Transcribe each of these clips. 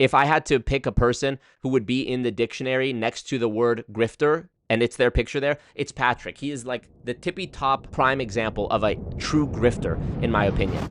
if I had to pick a person who would be in the dictionary next to the word grifter, and it's their picture there, it's Patrick. He is like the tippy top prime example of a true grifter, in my opinion.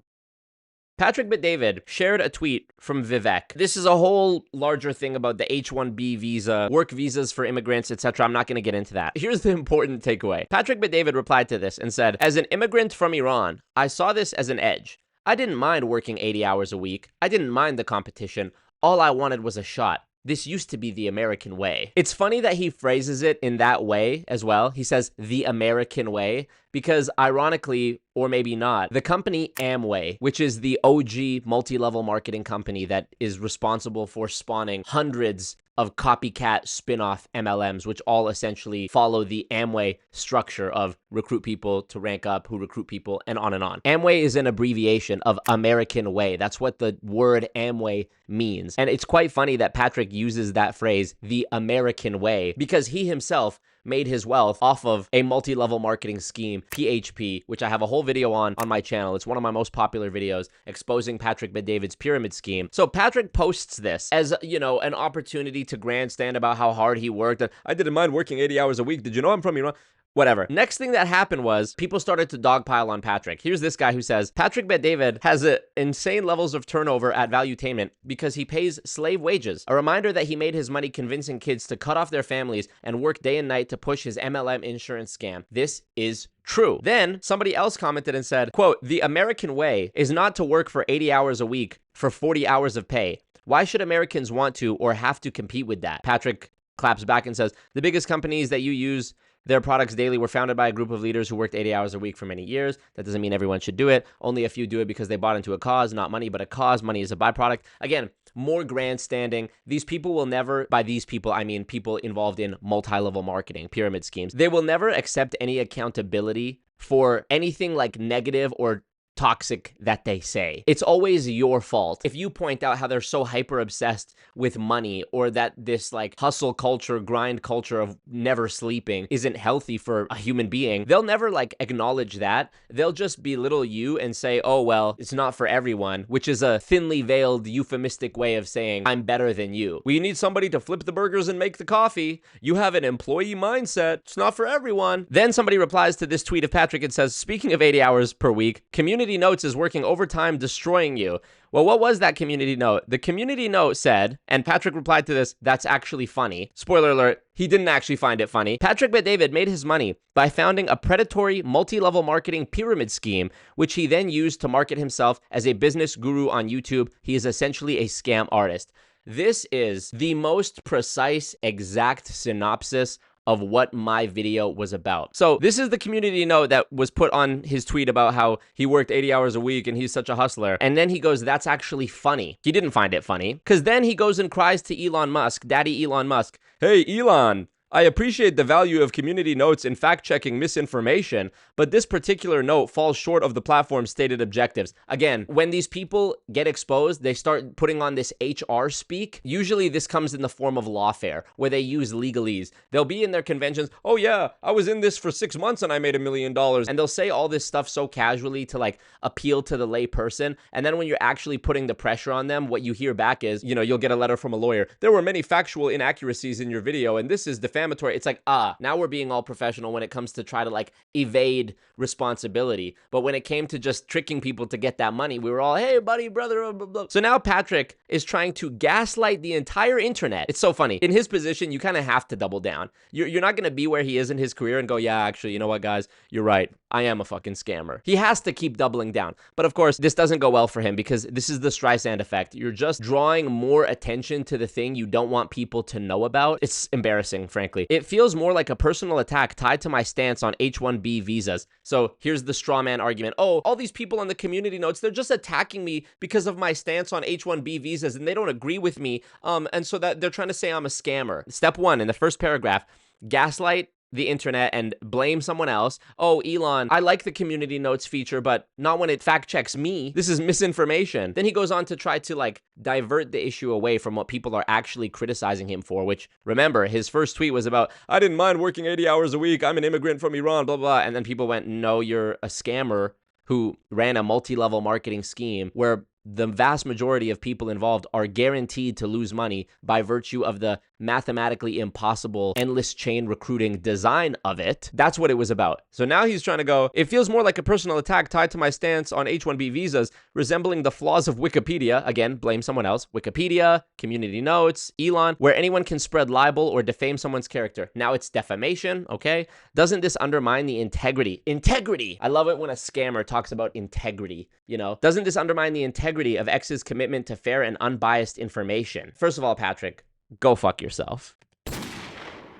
Patrick Bet-David shared a tweet from Vivek. This is a whole larger thing about the H-1B visa, work visas for immigrants, etc. I'm not going to get into that. Here's the important takeaway. Patrick Bet-David replied to this and said, as an immigrant from Iran, I saw this as an edge. I didn't mind working 80 hours a week. I didn't mind the competition. All I wanted was a shot. This used to be the American way. It's funny that he phrases it in that way as well. He says the American way because ironically, or maybe not, the company Amway, which is the OG multi-level marketing company that is responsible for spawning hundreds of copycat spin-off MLMs, which all essentially follow the Amway structure of recruit people to rank up, who recruit people, and on and on. Amway is an abbreviation of American way. That's what the word Amway means. And it's quite funny that Patrick uses that phrase, the American way, because he himself made his wealth off of a multi-level marketing scheme, PHP, which I have a whole video on my channel. It's one of my most popular videos exposing Patrick Bet-David's pyramid scheme. So Patrick posts this as, you know, an opportunity to grandstand about how hard he worked. I didn't mind working 80 hours a week. Did you know I'm from Iran? Whatever. Next thing that happened was people started to dogpile on Patrick. Here's this guy who says, Patrick Bet-David has insane levels of turnover at Valuetainment because he pays slave wages. A reminder that he made his money convincing kids to cut off their families and work day and night to push his MLM insurance scam. This is true. Then somebody else commented and said, quote, the American way is not to work for 80 hours a week for 40 hours of pay. Why should Americans want to or have to compete with that? Patrick claps back and says, the biggest companies that you use their products daily were founded by a group of leaders who worked 80 hours a week for many years. That doesn't mean everyone should do it. Only a few do it because they bought into a cause, not money, but a cause. Money is a byproduct. Again, more grandstanding. These people will never, by these people, I mean people involved in multi-level marketing, pyramid schemes. They will never accept any accountability for anything like negative or toxic that they say. It's always your fault. If you point out how they're so hyper obsessed with money or that this like hustle culture, grind culture of never sleeping isn't healthy for a human being, they'll never like acknowledge that. They'll just belittle you and say, oh, well, it's not for everyone, which is a thinly veiled euphemistic way of saying I'm better than you. We need somebody to flip the burgers and make the coffee. You have an employee mindset. It's not for everyone. Then somebody replies to this tweet of Patrick and says, speaking of 80 hours per week, community notes is working overtime destroying you. Well, what was that community note? The community note said, and Patrick replied to this, that's actually funny. Spoiler alert, he didn't actually find it funny. Patrick Bet-David made his money by founding a predatory multi-level marketing pyramid scheme, which he then used to market himself as a business guru on YouTube. He is essentially a scam artist. This is the most precise, exact synopsis of what my video was about. So this is the community note that was put on his tweet about how he worked 80 hours a week and he's such a hustler. And then he goes, that's actually funny. He didn't find it funny because then he goes and cries to Elon Musk, Daddy Elon Musk. Hey, Elon, I appreciate the value of community notes in fact-checking misinformation, but this particular note falls short of the platform's stated objectives. Again, when these people get exposed, they start putting on this HR speak. Usually this comes in the form of lawfare, where they use legalese. They'll be in their conventions, oh yeah, I was in this for 6 months and I made $1 million. And they'll say all this stuff so casually to like appeal to the lay person. And then when you're actually putting the pressure on them, what you hear back is, you know, you'll get a letter from a lawyer. There were many factual inaccuracies in your video and this is defamatory. It's like, now we're being all professional when it comes to try to like evade responsibility. But when it came to just tricking people to get that money, we were all, hey, buddy, brother, blah, blah, blah. So now Patrick is trying to gaslight the entire internet. It's so funny. In his position, you kind of have to double down. You're not going to be where he is in his career and go, yeah, actually, you know what, guys, you're right. I am a fucking scammer. He has to keep doubling down. But of course, this doesn't go well for him because this is the Streisand effect. You're just drawing more attention to the thing you don't want people to know about. It's embarrassing, frankly. It feels more like a personal attack tied to my stance on H-1B visas. So here's the straw man argument. Oh, all these people on the community notes, they're just attacking me because of my stance on H-1B visas and they don't agree with me. And so that they're trying to say I'm a scammer. Step 1 in the first paragraph, gaslight the internet and blame someone else. Oh, Elon, I like the community notes feature, but not when it fact checks me. This is misinformation. Then he goes on to try to like divert the issue away from what people are actually criticizing him for, which remember, his first tweet was about, I didn't mind working 80 hours a week. I'm an immigrant from Iran, blah, blah. And then people went, no, you're a scammer who ran a multi-level marketing scheme where the vast majority of people involved are guaranteed to lose money by virtue of the mathematically impossible endless chain recruiting design of it. That's what it was about. So now he's trying to go, it feels more like a personal attack tied to my stance on H-1B visas, resembling the flaws of Wikipedia. Again, blame someone else. Wikipedia, community notes, Elon, where anyone can spread libel or defame someone's character. Now it's defamation, okay? Doesn't this undermine the integrity? Integrity! I love it when a scammer talks about integrity, you know? Doesn't this undermine the integrity of X's commitment to fair and unbiased information? First of all, Patrick, go fuck yourself.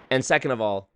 And second of all,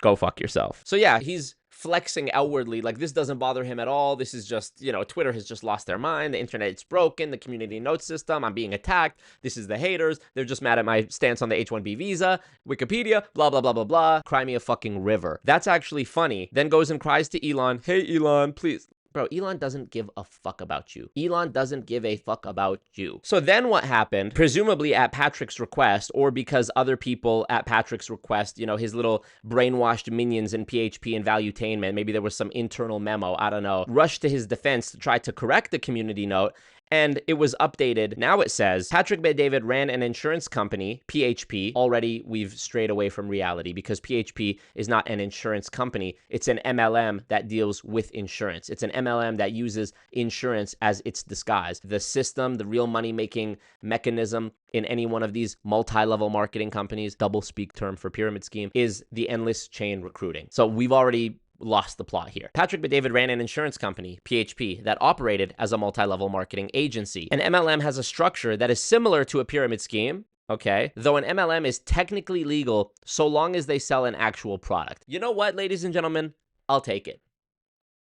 go fuck yourself. So yeah, he's flexing outwardly like this doesn't bother him at all. This is just, you know, Twitter has just lost their mind. The internet's broken. The community note system. I'm being attacked. This is the haters. They're just mad at my stance on the H-1B visa. Wikipedia, blah, blah, blah, blah, blah. Cry me a fucking river. That's actually funny. Then goes and cries to Elon. Hey, Elon, please. Bro, Elon doesn't give a fuck about you. Elon doesn't give a fuck about you. So then what happened, presumably at Patrick's request, or because other people at Patrick's request, you know, his little brainwashed minions in PHP and Valuetainment, maybe there was some internal memo, I don't know, rushed to his defense to try to correct the community note. And it was updated. Now it says, Patrick Bet-David ran an insurance company, PHP. Already, we've strayed away from reality because PHP is not an insurance company. It's an MLM that deals with insurance. It's an MLM that uses insurance as its disguise. The system, the real money-making mechanism in any one of these multi-level marketing companies, double speak term for pyramid scheme, is the endless chain recruiting. So we've already lost the plot here. Patrick Bet-David ran an insurance company, PHP, that operated as a multi-level marketing agency. An MLM has a structure that is similar to a pyramid scheme, okay? Though an MLM is technically legal so long as they sell an actual product. You know what, ladies and gentlemen? I'll take it.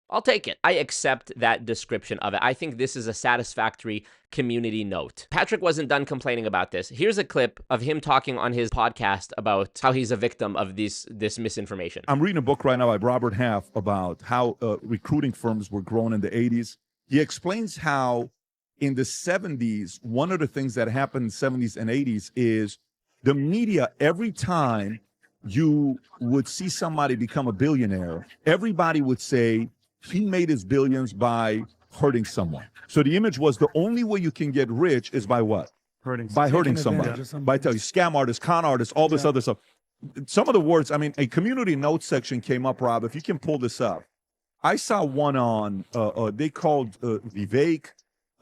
I'll take it. I accept that description of it. I think this is a satisfactory community note. Patrick wasn't done complaining about this. Here's a clip of him talking on his podcast about how he's a victim of this misinformation. I'm reading a book right now by Robert Half about how recruiting firms were grown in the 80s. He explains how in the 70s, one of the things that happened in the 70s and 80s is the media, every time you would see somebody become a billionaire, everybody would say, he made his billions by hurting someone. So the image was the only way you can get rich is by what? By hurting somebody. By telling you, scam artists, con artists, all this other stuff. Some of the words, I mean, a community notes section came up, Rob, if you can pull this up. I saw one on, they called Vivek,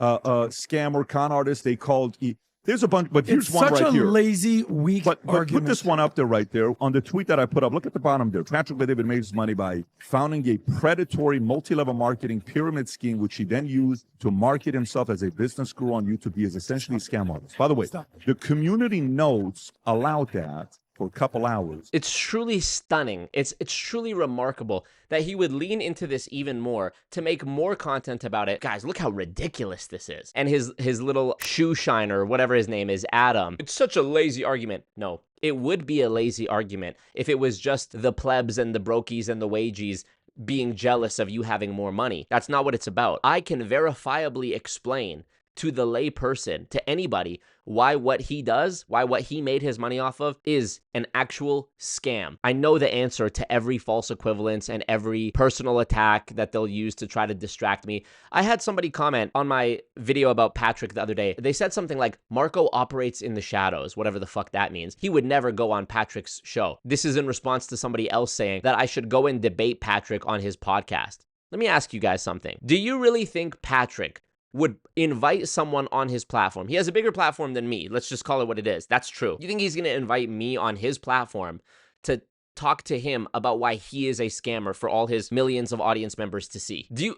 scammer, con artist, they called... There's a bunch, but here's one right here. It's such a lazy, weak argument. Put this one up there right there on the tweet that I put up. Look at the bottom there. Patrick Bet-David made his money by founding a predatory multi-level marketing pyramid scheme, which he then used to market himself as a business guru on YouTube. He is essentially a scam artist. By the way, the community notes allowed that for a couple hours. It's truly stunning. It's truly remarkable that he would lean into this even more to make more content about it. Guys, look how ridiculous this is. And his little shoe shiner, whatever his name is, Adam. It's such a lazy argument. No, it would be a lazy argument if it was just the plebs and the brokies and the wagies being jealous of you having more money. That's not what it's about. I can verifiably explain to the lay person, to anybody, why what he does, why what he made his money off of is an actual scam. I know the answer to every false equivalence and every personal attack that they'll use to try to distract me. I had somebody comment on my video about Patrick the other day. They said something like, Marco operates in the shadows, whatever the fuck that means. He would never go on Patrick's show. This is in response to somebody else saying that I should go and debate Patrick on his podcast. Let me ask you guys something. Do you really think Patrick would invite someone on his platform? He has a bigger platform than me. Let's just call it what it is. That's true. You think he's going to invite me on his platform to talk to him about why he is a scammer for all his millions of audience members to see? Do you...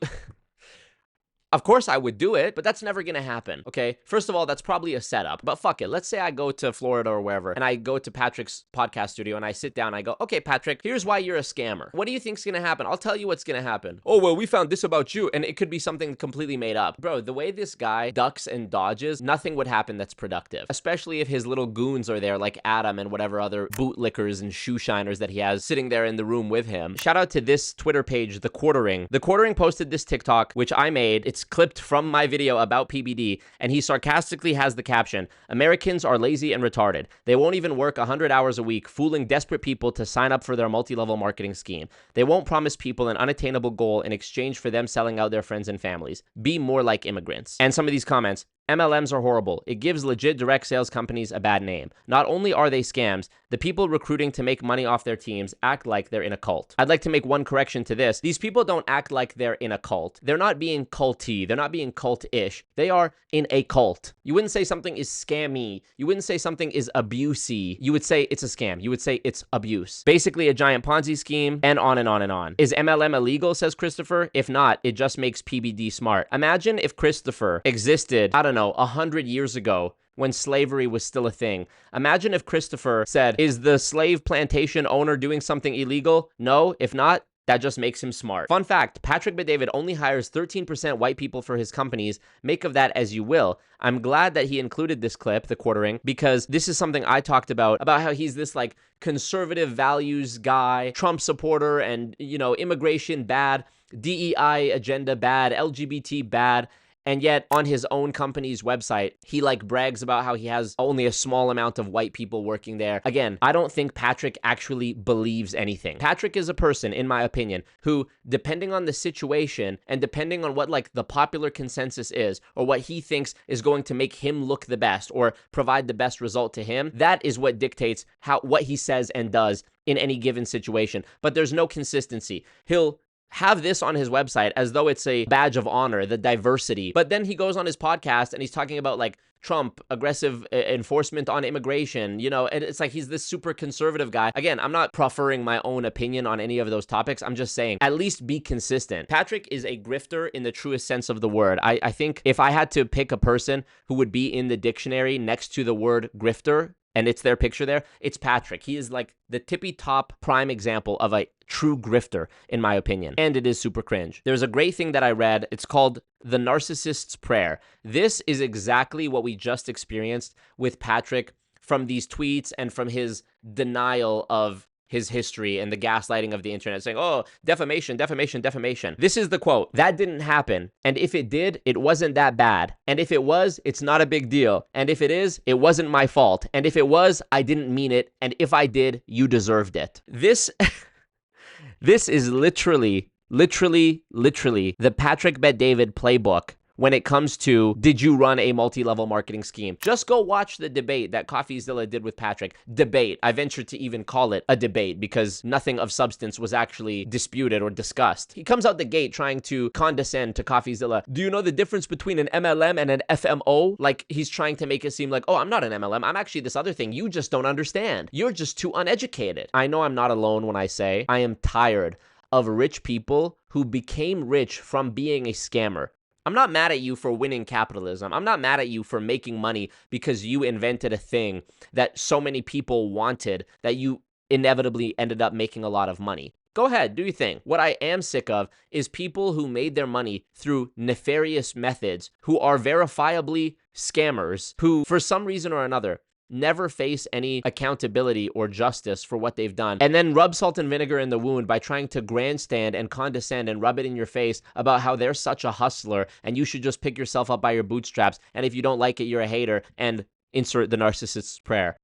Of course I would do it, but that's never gonna happen, okay? First of all, that's probably a setup, but fuck it. Let's say I go to Florida or wherever, and I go to Patrick's podcast studio, and I sit down, and I go, okay, Patrick, here's why you're a scammer. What do you think's gonna happen? I'll tell you what's gonna happen. Oh, well, we found this about you, and it could be something completely made up. Bro, the way this guy ducks and dodges, nothing would happen that's productive, especially if his little goons are there, like Adam and whatever other bootlickers and shoe shiners that he has sitting there in the room with him. Shout out to this Twitter page, The Quartering. The Quartering posted this TikTok, which I made. It's It's clipped from my video about PBD, and he sarcastically has the caption, "Americans are lazy and retarded. They won't even work 100 hours a week, fooling desperate people to sign up for their multi-level marketing scheme. They won't promise people an unattainable goal in exchange for them selling out their friends and families. Be more like immigrants." And some of these comments, MLMs are horrible. It gives legit direct sales companies a bad name. Not only are they scams, the people recruiting to make money off their teams act like they're in a cult. I'd like to make one correction to this. These people don't act like they're in a cult. They're not being culty. They're not being cult-ish. They are in a cult. You wouldn't say something is scammy. You wouldn't say something is abusey. You would say it's a scam. You would say it's abuse. Basically a giant Ponzi scheme, and on and on and on. Is MLM illegal, says Christopher? If not, it just makes PBD smart. Imagine if Christopher existed, I don't know, 100 years ago, when slavery was still a thing. Imagine if Christopher said, is the slave plantation owner doing something illegal? No. If not, that just makes him smart. Fun fact, Patrick Bet-David only hires 13% white people for his companies. Make of that as you will. I'm glad that he included this clip, the quartering, because this is something I talked about how he's this like conservative values guy, Trump supporter, and, you know, immigration bad, DEI agenda bad, LGBT bad. And yet, on his own company's website, he like brags about how he has only a small amount of white people working there. Again, I don't think Patrick actually believes anything. Patrick is a person, in my opinion, who, depending on the situation and depending on what like the popular consensus is, or what he thinks is going to make him look the best or provide the best result to him, that is what dictates what he says and does in any given situation. But there's no consistency. He'll have this on his website as though it's a badge of honor, the diversity. But then he goes on his podcast and he's talking about like Trump, aggressive enforcement on immigration, you know, and it's like he's this super conservative guy. Again, I'm not proffering my own opinion on any of those topics. I'm just saying, at least be consistent. Patrick is a grifter in the truest sense of the word. I think if I had to pick a person who would be in the dictionary next to the word grifter, and it's their picture there, it's Patrick. He is like the tippy top prime example of a true grifter, in my opinion. And it is super cringe. There's a great thing that I read. It's called The Narcissist's Prayer. This is exactly what we just experienced with Patrick from these tweets and from his denial of his history and the gaslighting of the internet, saying, oh, defamation, defamation, defamation. This is the quote. That didn't happen. And if it did, it wasn't that bad. And if it was, it's not a big deal. And if it is, it wasn't my fault. And if it was, I didn't mean it. And if I did, you deserved it. This is literally the Patrick Bet-David playbook when it comes to, did you run a multi-level marketing scheme? Just go watch the debate that CoffeeZilla did with Patrick. Debate. I venture to even call it a debate because nothing of substance was actually disputed or discussed. He comes out the gate trying to condescend to CoffeeZilla. Do you know the difference between an MLM and an FMO? Like he's trying to make it seem like, oh, I'm not an MLM. I'm actually this other thing. You just don't understand. You're just too uneducated. I know I'm not alone when I say I am tired of rich people who became rich from being a scammer. I'm not mad at you for winning capitalism. I'm not mad at you for making money because you invented a thing that so many people wanted that you inevitably ended up making a lot of money. Go ahead, do your thing. What I am sick of is people who made their money through nefarious methods, who are verifiably scammers, who, for some reason or another, never face any accountability or justice for what they've done, and then rub salt and vinegar in the wound by trying to grandstand and condescend and rub it in your face about how they're such a hustler and you should just pick yourself up by your bootstraps, and if you don't like it, you're a hater, and insert the narcissist's prayer.